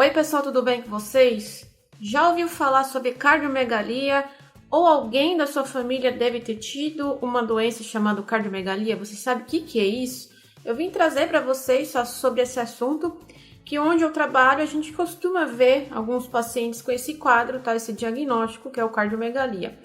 Oi pessoal, tudo bem com vocês? Já ouviu falar sobre cardiomegalia ou alguém da sua família deve ter tido uma doença chamada cardiomegalia? Você sabe o que é isso? Eu vim trazer para vocês só sobre esse assunto, que onde eu trabalho a gente costuma ver alguns pacientes com esse quadro, tá? Esse diagnóstico que é o cardiomegalia.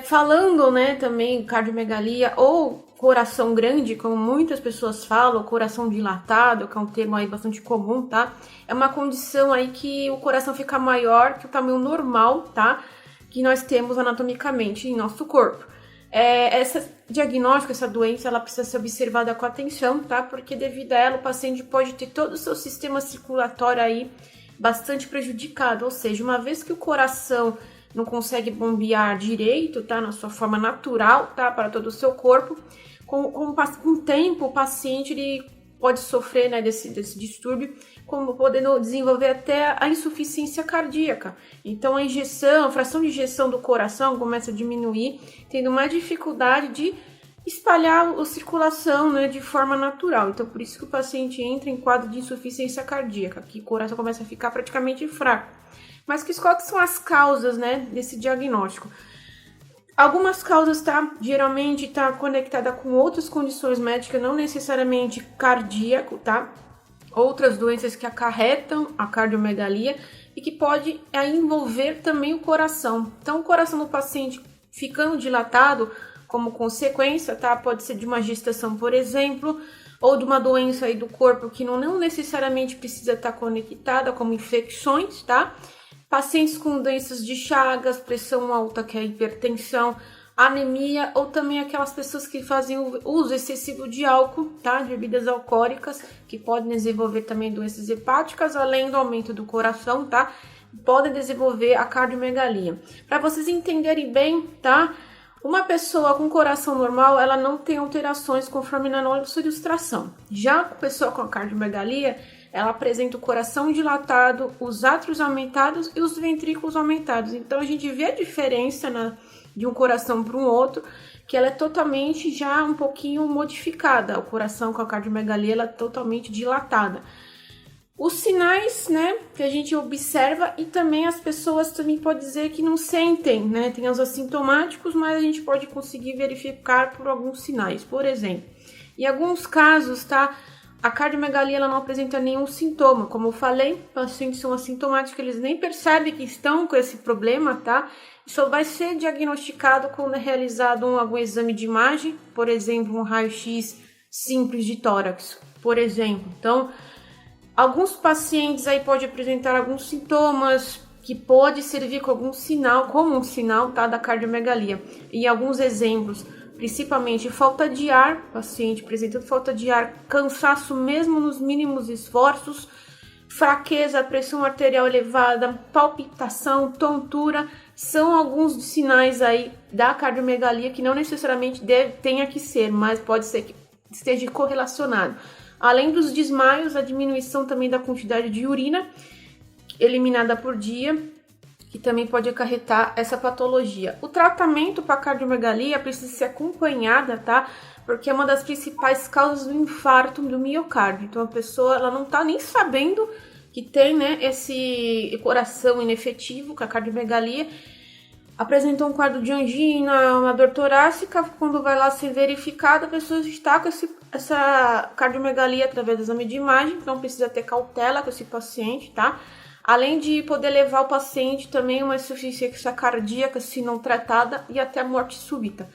Falando, né, também cardiomegalia ou coração grande, como muitas pessoas falam, coração dilatado, que é um termo aí bastante comum, tá? É uma condição aí que o coração fica maior que o tamanho normal, tá? Que nós temos anatomicamente em nosso corpo. Esse diagnóstico, essa doença, ela precisa ser observada com atenção, tá? Porque devido a ela, o paciente pode ter todo o seu sistema circulatório aí bastante prejudicado, ou seja, uma vez que o coração não consegue bombear direito, tá? Na sua forma natural, tá? Para todo o seu corpo. Com o tempo, o paciente ele pode sofrer, né, desse distúrbio, como podendo desenvolver até a insuficiência cardíaca. Então, a fração de ejeção do coração começa a diminuir, tendo mais dificuldade de espalhar a circulação, né, de forma natural. Então, por isso que o paciente entra em quadro de insuficiência cardíaca, que o coração começa a ficar praticamente fraco. Mas quais são as causas, né, desse diagnóstico? Algumas causas, tá? Geralmente tá conectada com outras condições médicas, não necessariamente cardíaco, tá? Outras doenças que acarretam a cardiomegalia e que pode envolver também o coração. Então, o coração do paciente ficando dilatado como consequência, tá? Pode ser de uma gestação, por exemplo, ou de uma doença aí do corpo que não necessariamente precisa estar conectada, como infecções, tá? Pacientes com doenças de Chagas, pressão alta, que é a hipertensão, anemia, ou também aquelas pessoas que fazem o uso excessivo de álcool, tá? De bebidas alcoólicas, que podem desenvolver também doenças hepáticas, além do aumento do coração, tá? Podem desenvolver a cardiomegalia. Para vocês entenderem bem, tá? Uma pessoa com coração normal, ela não tem alterações conforme na nossa ilustração. Já a pessoa com a cardiomegalia, ela apresenta o coração dilatado, os átrios aumentados e os ventrículos aumentados. Então, a gente vê a diferença de um coração para um outro, que ela é totalmente já um pouquinho modificada. O coração com a cardiomegalia, ela é totalmente dilatada. Os sinais, né, que a gente observa e também as pessoas também podem dizer que não sentem, né? Tem os assintomáticos, mas a gente pode conseguir verificar por alguns sinais. Por exemplo, em alguns casos, tá? A cardiomegalia ela não apresenta nenhum sintoma. Como eu falei, pacientes são assintomáticos, eles nem percebem que estão com esse problema, tá? Só vai ser diagnosticado quando é realizado algum exame de imagem, por exemplo, um raio-x simples de tórax, por exemplo. Então, alguns pacientes aí podem apresentar alguns sintomas que pode servir como um sinal, tá, da cardiomegalia. E alguns exemplos, principalmente falta de ar, paciente apresentando falta de ar, cansaço mesmo nos mínimos esforços, fraqueza, pressão arterial elevada, palpitação, tontura, são alguns dos sinais aí da cardiomegalia que não necessariamente tenha que ser, mas pode ser que esteja correlacionado. Além dos desmaios, a diminuição também da quantidade de urina eliminada por dia, que também pode acarretar essa patologia. O tratamento para cardiomegalia precisa ser acompanhada, tá? Porque é uma das principais causas do infarto do miocárdio. Então, a pessoa ela não tá nem sabendo que tem, né, esse coração inefetivo, com a cardiomegalia, apresentou um quadro de angina, uma dor torácica, quando vai lá ser verificada, a pessoa está com essa cardiomegalia através do exame de imagem, então precisa ter cautela com esse paciente, tá? Além de poder levar o paciente também a uma insuficiência cardíaca, se não tratada, e até a morte súbita.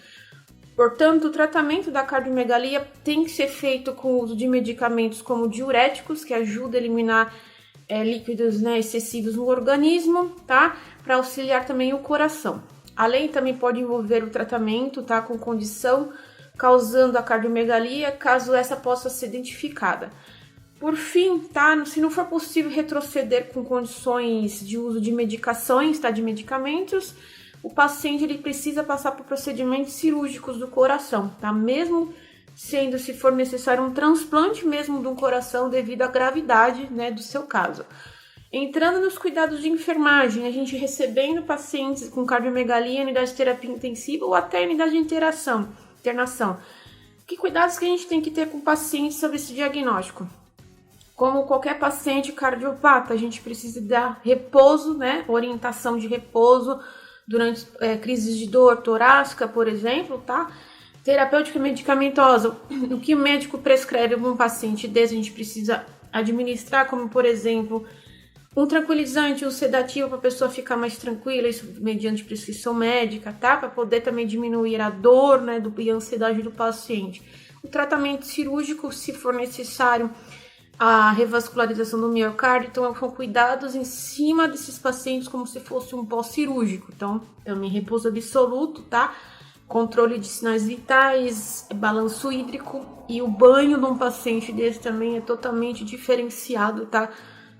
Portanto, o tratamento da cardiomegalia tem que ser feito com o uso de medicamentos como diuréticos, que ajudam a eliminar líquidos, né, excessivos no organismo, tá? Para auxiliar também o coração. Além, também pode envolver o tratamento, tá, com condição causando a cardiomegalia, caso essa possa ser identificada. Por fim, tá, se não for possível retroceder com condições de uso de medicações, tá, de medicamentos, o paciente ele precisa passar por procedimentos cirúrgicos do coração, tá? Mesmo sendo, se for necessário, um transplante mesmo de um coração devido à gravidade, né, do seu caso. Entrando nos cuidados de enfermagem, a gente recebendo pacientes com cardiomegalia em unidade de terapia intensiva ou até em unidade de internação. Que cuidados que a gente tem que ter com pacientes sobre esse diagnóstico? como qualquer paciente cardiopata, a gente precisa dar repouso, né? Orientação de repouso durante crises de dor torácica, por exemplo, tá? Terapêutica medicamentosa, o que o médico prescreve para um paciente desse, a gente precisa administrar, como por exemplo, um tranquilizante, um sedativo para a pessoa ficar mais tranquila, isso mediante prescrição médica, tá? Para poder também diminuir a dor, né, e a ansiedade do paciente. O tratamento cirúrgico, se for necessário, a revascularização do miocárdio, então são cuidados em cima desses pacientes como se fosse um pós-cirúrgico. Então, também repouso absoluto, tá? Controle de sinais vitais, balanço hídrico e o banho de um paciente desse também é totalmente diferenciado, tá?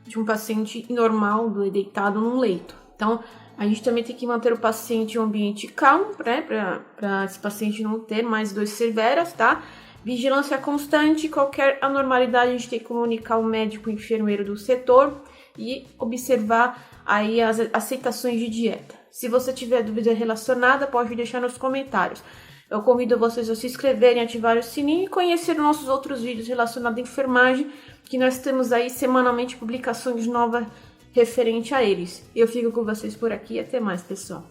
De um paciente normal, deitado num leito. Então, a gente também tem que manter o paciente em um ambiente calmo, né? Para esse paciente não ter mais dores severas, tá? Vigilância constante, qualquer anormalidade a gente tem que comunicar ao médico e enfermeiro do setor e observar aí as aceitações de dieta. Se você tiver dúvida relacionada, pode deixar nos comentários. Eu convido vocês a se inscreverem, ativar o sininho e conhecer nossos outros vídeos relacionados à enfermagem, que nós temos aí semanalmente publicações novas referente a eles. Eu fico com vocês por aqui e até mais, pessoal.